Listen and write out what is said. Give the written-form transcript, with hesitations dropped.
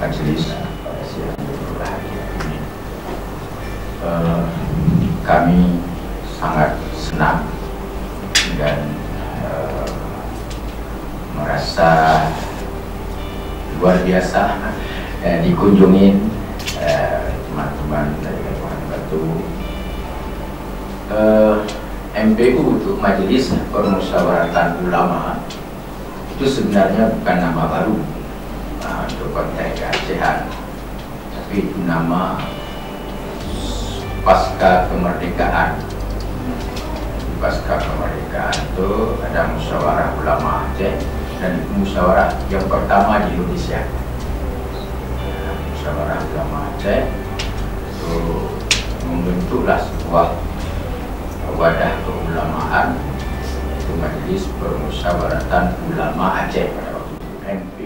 majelis pada siang hari ini. Kami sangat senang dan merasa luar biasa dikunjungin teman-teman dari Kabupaten Batu. MPU untuk Majelis Permusyawaratan Ulama itu sebenarnya bukan nama baru untuk konteks keacehen, tapi itu nama pasca kemerdekaan. Pasca kemerdekaan itu ada musyawarah ulama Aceh, dan itu musyawarah yang pertama di Indonesia. Musyawarah ulama Aceh itu membentuklah sebuah wadah keulamaan, itu Majelis Permusyawaratan Ulama Aceh pada waktu itu, MP